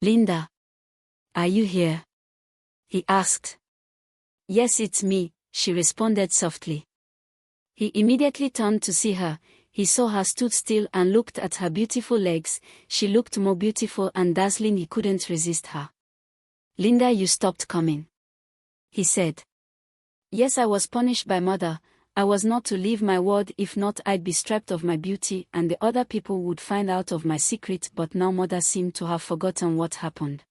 Linda. Are you here? He asked. Yes, it's me, she responded softly. He immediately turned to see her. He saw her stood still and looked at her beautiful legs. She looked more beautiful and dazzling. He couldn't resist her. Linda, you stopped coming, he said. Yes, I was punished by Mother. I was not to leave my ward, if not I'd be stripped of my beauty and the other people would find out of my secret, but now Mother seemed to have forgotten what happened.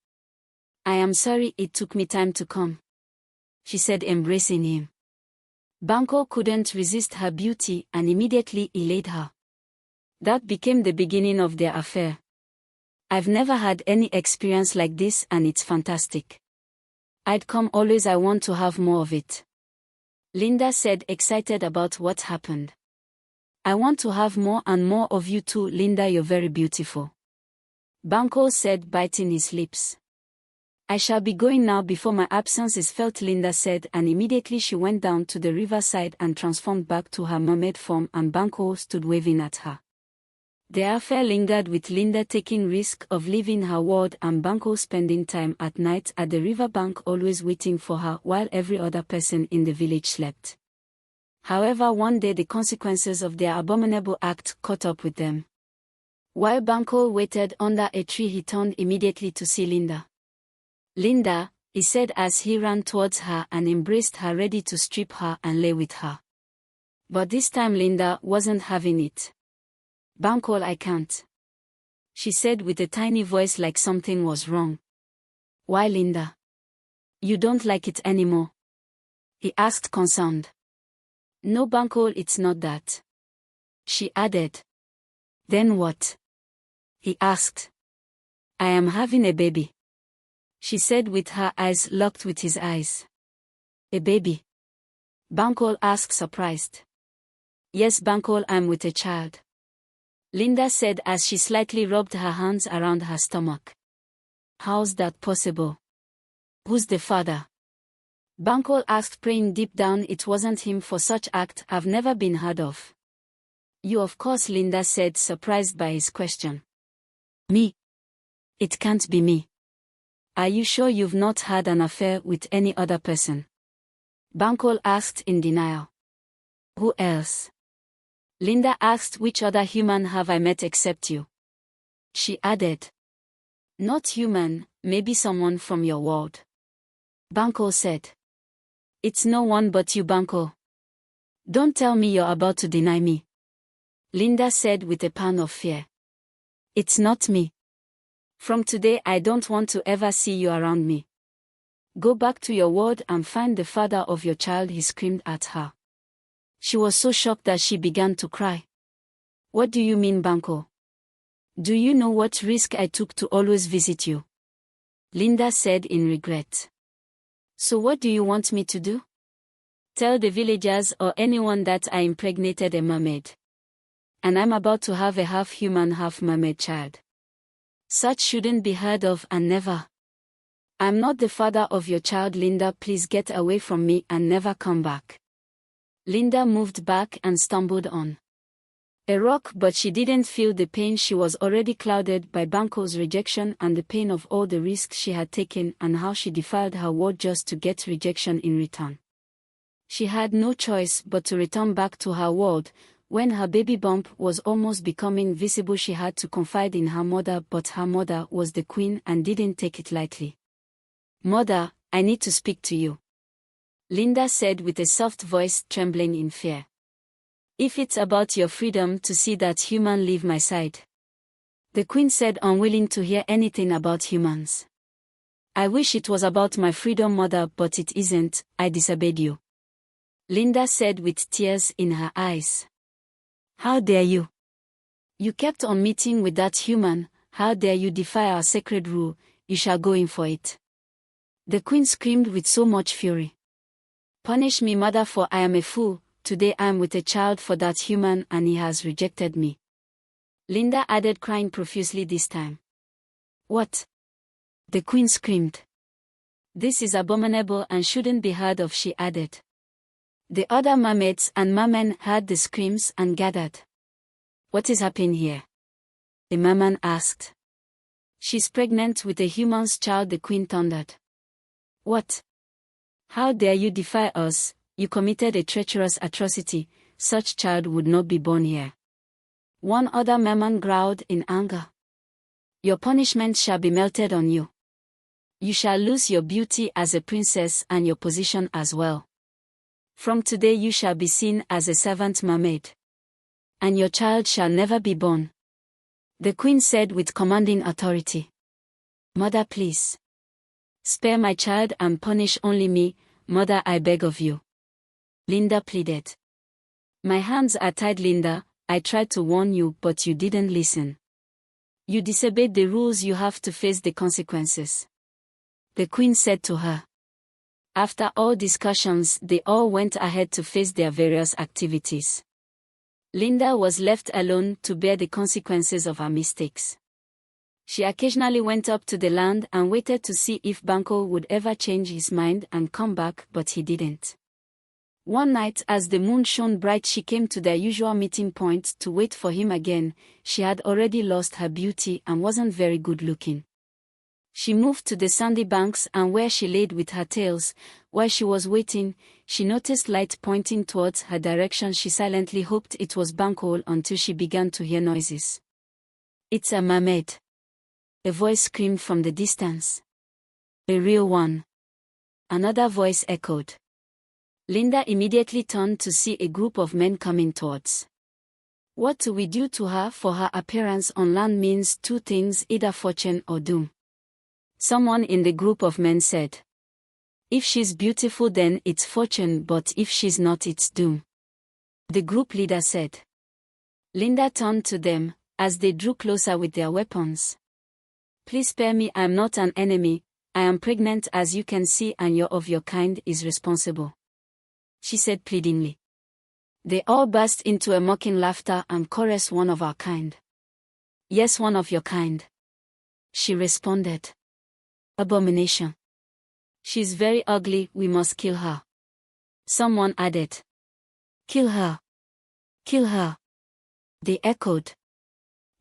I am sorry it took me time to come, she said, embracing him. Banco couldn't resist her beauty and immediately he laid her. That became the beginning of their affair. I've never had any experience like this and it's fantastic. I'd come always, I want to have more of it. Linda said, excited about what happened. I want to have more and more of you too, Linda, you're very beautiful. Banco said, biting his lips. I shall be going now before my absence is felt, Linda said, and immediately she went down to the riverside and transformed back to her mermaid form, and Banco stood waving at her. The affair lingered, with Linda taking risk of leaving her ward and Banco spending time at night at the riverbank always waiting for her while every other person in the village slept. However, one day the consequences of their abominable act caught up with them. While Banco waited under a tree, he turned immediately to see Linda. Linda, he said as he ran towards her and embraced her, ready to strip her and lay with her. But this time Linda wasn't having it. Banco, I can't, she said with a tiny voice like something was wrong. Why, Linda? You don't like it anymore? He asked, concerned. No, Banco, it's not that, she added. Then what? He asked. I am having a baby, she said with her eyes locked with his eyes. A baby? Banco asked, surprised. Yes, Banco, I'm with a child, Linda said as she slightly rubbed her hands around her stomach. How's that possible? Who's the father? Banco asked, praying deep down it wasn't him, for such act I've never been heard of. You, of course, Linda said, surprised by his question. Me? It can't be me. Are you sure you've not had an affair with any other person? Banco asked in denial. Who else? Linda asked, which other human have I met except you? She added. Not human, maybe someone from your ward. Banco said. It's no one but you, Banco. Don't tell me you're about to deny me, Linda said with a pang of fear. It's not me. From today I don't want to ever see you around me. Go back to your ward and find the father of your child, he screamed at her. She was so shocked that she began to cry. What do you mean, Banco? Do you know what risk I took to always visit you? Linda said in regret. So what do you want me to do? Tell the villagers or anyone that I impregnated a mermaid. And I'm about to have a half-human, half-mermaid child. Such shouldn't be heard of, and never. I'm not the father of your child, Linda, please get away from me and never come back. Linda moved back and stumbled on a rock, but she didn't feel the pain. She was already clouded by Banco's rejection and the pain of all the risks she had taken and how she defiled her word just to get rejection in return. She had no choice but to return back to her world. When her baby bump was almost becoming visible, she had to confide in her mother, but her mother was the queen and didn't take it lightly. Mother, I need to speak to you, Linda said with a soft voice trembling in fear. If it's about your freedom to see that human, leave my side, the queen said, unwilling to hear anything about humans. I wish it was about my freedom, mother, but it isn't. I disobeyed you, Linda said with tears in her eyes. How dare you? You kept on meeting with that human. How dare you defy our sacred rule? You shall go in for it, the queen screamed with so much fury. Punish me, mother, for I am a fool. Today I am with a child for that human and he has rejected me, Linda added, crying profusely this time. What? The queen screamed. This is abominable and shouldn't be heard of, she added. The other mermaids and mermen heard the screams and gathered. What is happening here? The merman asked. She's pregnant with a human's child, the queen thundered. What? How dare you defy us? You committed a treacherous atrocity. Such child would not be born here. One other merman growled in anger. Your punishment shall be melted on you. You shall lose your beauty as a princess and your position as well. From today you shall be seen as a servant mermaid. And your child shall never be born. The queen said with commanding authority. Mother, please. Spare my child and punish only me, mother, I beg of you. Linda pleaded. My hands are tied, Linda. I tried to warn you, but you didn't listen. You disobeyed the rules, you have to face the consequences. The queen said to her. After all discussions, they all went ahead to face their various activities. Linda was left alone to bear the consequences of her mistakes. She occasionally went up to the land and waited to see if Banquo would ever change his mind and come back, but he didn't. One night, as the moon shone bright, she came to their usual meeting point to wait for him again. She had already lost her beauty and wasn't very good looking. She moved to the sandy banks, and where she laid with her tails, while she was waiting, she noticed light pointing towards her direction. She silently hoped it was Banquo until she began to hear noises. It's a mermaid. A voice screamed from the distance. A real one. Another voice echoed. Linda immediately turned to see a group of men coming towards. What do we do to her? For her appearance on land means two things, either fortune or doom. Someone in the group of men said. If she's beautiful, then it's fortune, but if she's not, it's doom. The group leader said. Linda turned to them, as they drew closer with their weapons. Please spare me, I am not an enemy, I am pregnant as you can see, and you're of your kind is responsible. She said pleadingly. They all burst into a mocking laughter and chorused, one of our kind. Yes, one of your kind. She responded. Abomination. She's very ugly, we must kill her. Someone added. Kill her. Kill her. They echoed.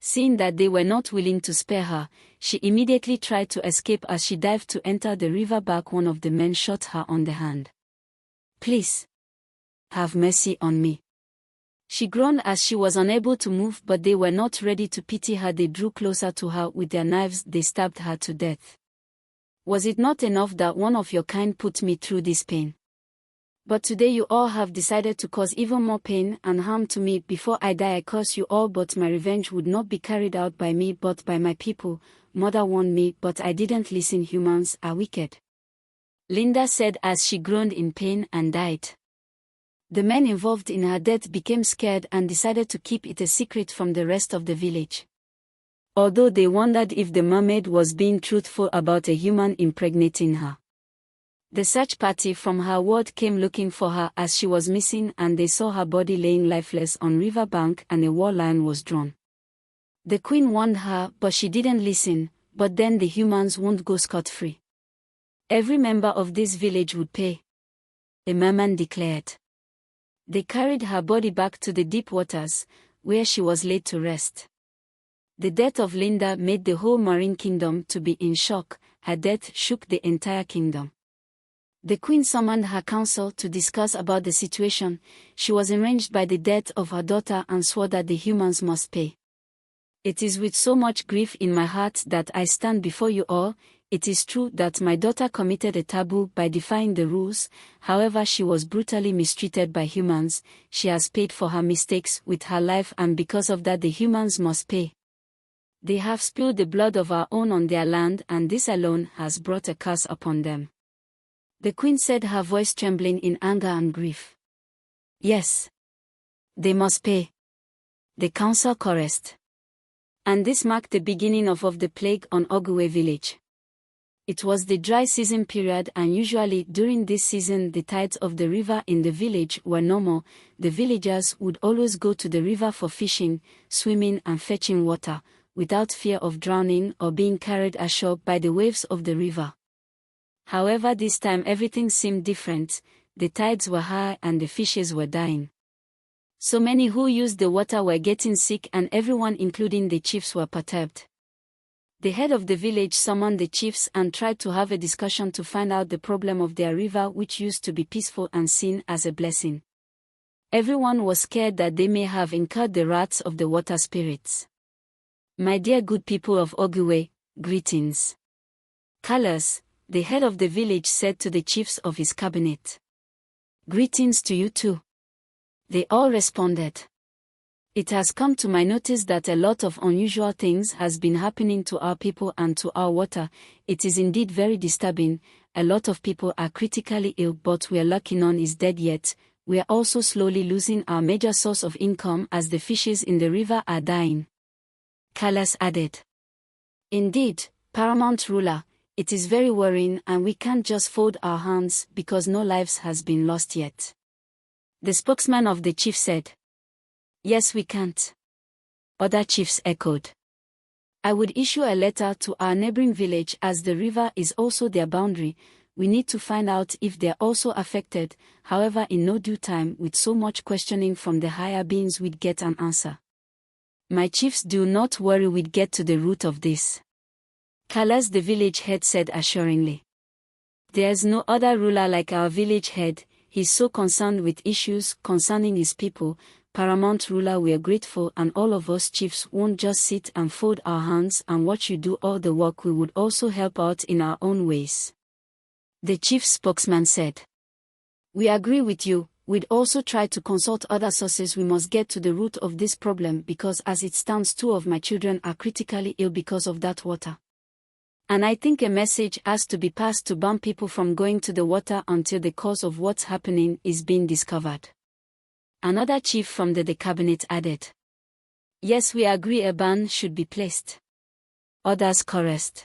Seeing that they were not willing to spare her, she immediately tried to escape. As she dived to enter the river bank, one of the men shot her on the hand. Please. Have mercy on me. She groaned as she was unable to move, but they were not ready to pity her. They drew closer to her with their knives. They stabbed her to death. Was it not enough that one of your kind put me through this pain? But today you all have decided to cause even more pain and harm to me. Before I die, I curse you all, but my revenge would not be carried out by me but by my people. Mother warned me, but I didn't listen. Humans are wicked. Linda said as she groaned in pain and died. The men involved in her death became scared and decided to keep it a secret from the rest of the village. Although they wondered if the mermaid was being truthful about a human impregnating her. The search party from her ward came looking for her as she was missing, and they saw her body laying lifeless on river bank, and a war line was drawn. The queen warned her, but she didn't listen. But then the humans won't go scot-free. Every member of this village would pay. A merman declared. They carried her body back to the deep waters, where she was laid to rest. The death of Linda made the whole marine kingdom to be in shock. Her death shook the entire kingdom. The queen summoned her council to discuss about the situation. She was enraged by the death of her daughter and swore that the humans must pay. It is with so much grief in my heart that I stand before you all. It is true that my daughter committed a taboo by defying the rules. However, she was brutally mistreated by humans. She has paid for her mistakes with her life, and because of that the humans must pay. They have spilled the blood of our own on their land, and this alone has brought a curse upon them. The queen said, her voice trembling in anger and grief. Yes. They must pay. The council chorused. And this marked the beginning of the plague on Oguwe village. It was the dry season period, and usually during this season the tides of the river in the village were normal. The villagers would always go to the river for fishing, swimming and fetching water, without fear of drowning or being carried ashore by the waves of the river. However, this time everything seemed different. The tides were high and the fishes were dying. So many who used the water were getting sick, and everyone, including the chiefs, were perturbed. The head of the village summoned the chiefs and tried to have a discussion to find out the problem of their river, which used to be peaceful and seen as a blessing. Everyone was scared that they may have incurred the wrath of the water spirits. My dear good people of Oguwe, greetings. Kalas, the head of the village, said to the chiefs of his cabinet. Greetings to you too. They all responded. It has come to my notice that a lot of unusual things has been happening to our people and to our water. It is indeed very disturbing. A lot of people are critically ill, but we are lucky none is dead yet. We are also slowly losing our major source of income as the fishes in the river are dying. Kalas added. Indeed, paramount ruler, it is very worrying and we can't just fold our hands because no lives has been lost yet. The spokesman of the chief said. Yes, we can't. Other chiefs echoed. I would issue a letter to our neighboring village as the river is also their boundary. We need to find out if they are also affected. However, in no due time, with so much questioning from the higher beings, we'd get an answer. My chiefs, do not worry, we'd get to the root of this. Kalas, the village head, said assuringly. There's no other ruler like our village head. He's so concerned with issues concerning his people. Paramount ruler, we are grateful, and all of us chiefs won't just sit and fold our hands and watch you do all the work. We would also help out in our own ways. The chief spokesman said. We agree with you. We'd also try to consult other sources. We must get to the root of this problem because as it stands, 2 of my children are critically ill because of that water. And I think a message has to be passed to ban people from going to the water until the cause of what's happening is being discovered. Another chief from the cabinet added. Yes, we agree, a ban should be placed. Others chorused.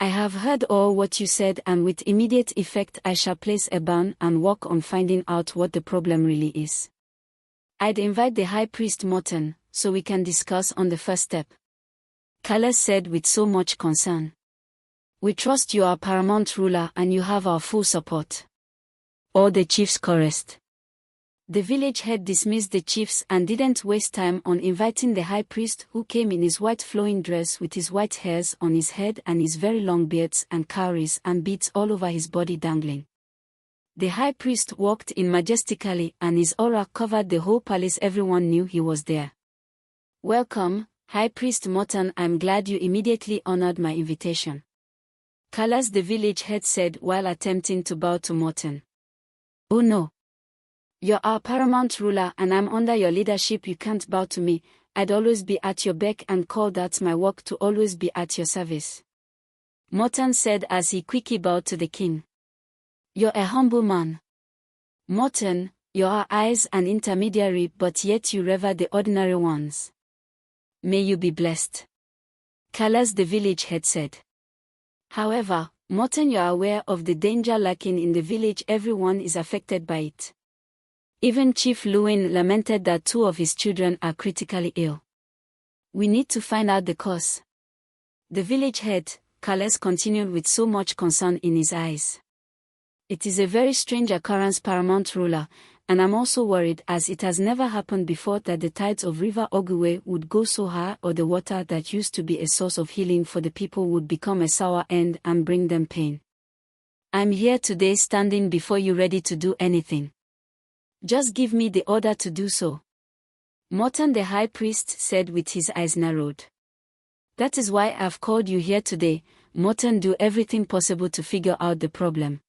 I have heard all what you said, and with immediate effect I shall place a ban and work on finding out what the problem really is. I'd invite the high priest Morton, so we can discuss on the first step. Kalas said with so much concern. We trust you are paramount ruler and you have our full support. All the chiefs chorused. The village head dismissed the chiefs and didn't waste time on inviting the high priest, who came in his white flowing dress with his white hairs on his head and his very long beards and cowries and beads all over his body dangling. The high priest walked in majestically and his aura covered the whole palace. Everyone knew he was there. Welcome, High Priest Morton, I'm glad you immediately honored my invitation. Kalas, the village head, said while attempting to bow to Morton. Oh no. You're our paramount ruler and I'm under your leadership. You can't bow to me. I'd always be at your beck and call. That's my work, to always be at your service. Morton said as he quickly bowed to the king. You're a humble man. Morton, you're our eyes and intermediary, but yet you revere the ordinary ones. May you be blessed. Kalas, the village head, said. However, Morton, you're aware of the danger lurking in the village. Everyone is affected by it. Even Chief Lewin lamented that 2 of his children are critically ill. We need to find out the cause. The village head, Kalas, continued with so much concern in his eyes. It is a very strange occurrence, paramount ruler, and I'm also worried, as it has never happened before, that the tides of River Oguwe would go so high, or the water that used to be a source of healing for the people would become a sour end and bring them pain. I'm here today standing before you ready to do anything. Just give me the order to do so. Morton, the high priest, said with his eyes narrowed. That is why I've called you here today. Morton, do everything possible to figure out the problem.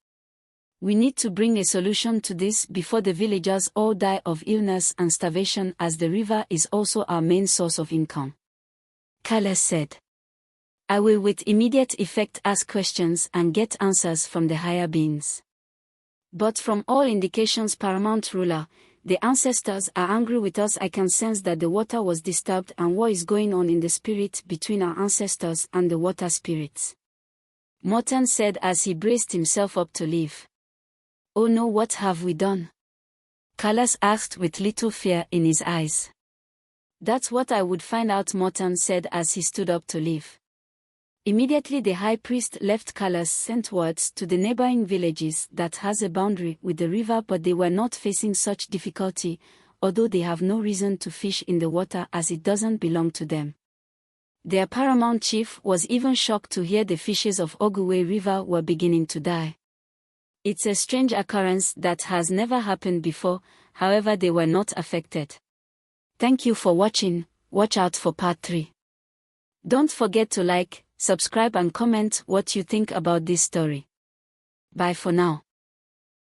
We need to bring a solution to this before the villagers all die of illness and starvation, as the river is also our main source of income. Kalas said. I will with immediate effect ask questions and get answers from the higher beings. But from all indications, paramount ruler, the ancestors are angry with us. I can sense that the water was disturbed and war is going on in the spirit between our ancestors and the water spirits. Morton said as he braced himself up to leave. Oh no, what have we done? Kalas asked with little fear in his eyes. That's what I would find out, Morton said as he stood up to leave. Immediately the high priest left. Kalas sent words to the neighboring villages that has a boundary with the river, but they were not facing such difficulty, although they have no reason to fish in the water as it doesn't belong to them. Their paramount chief was even shocked to hear the fishes of Oguwe River were beginning to die. It's a strange occurrence that has never happened before, however they were not affected. Thank you for watching. Watch out for part 3. Don't forget to like, subscribe and comment what you think about this story. Bye for now.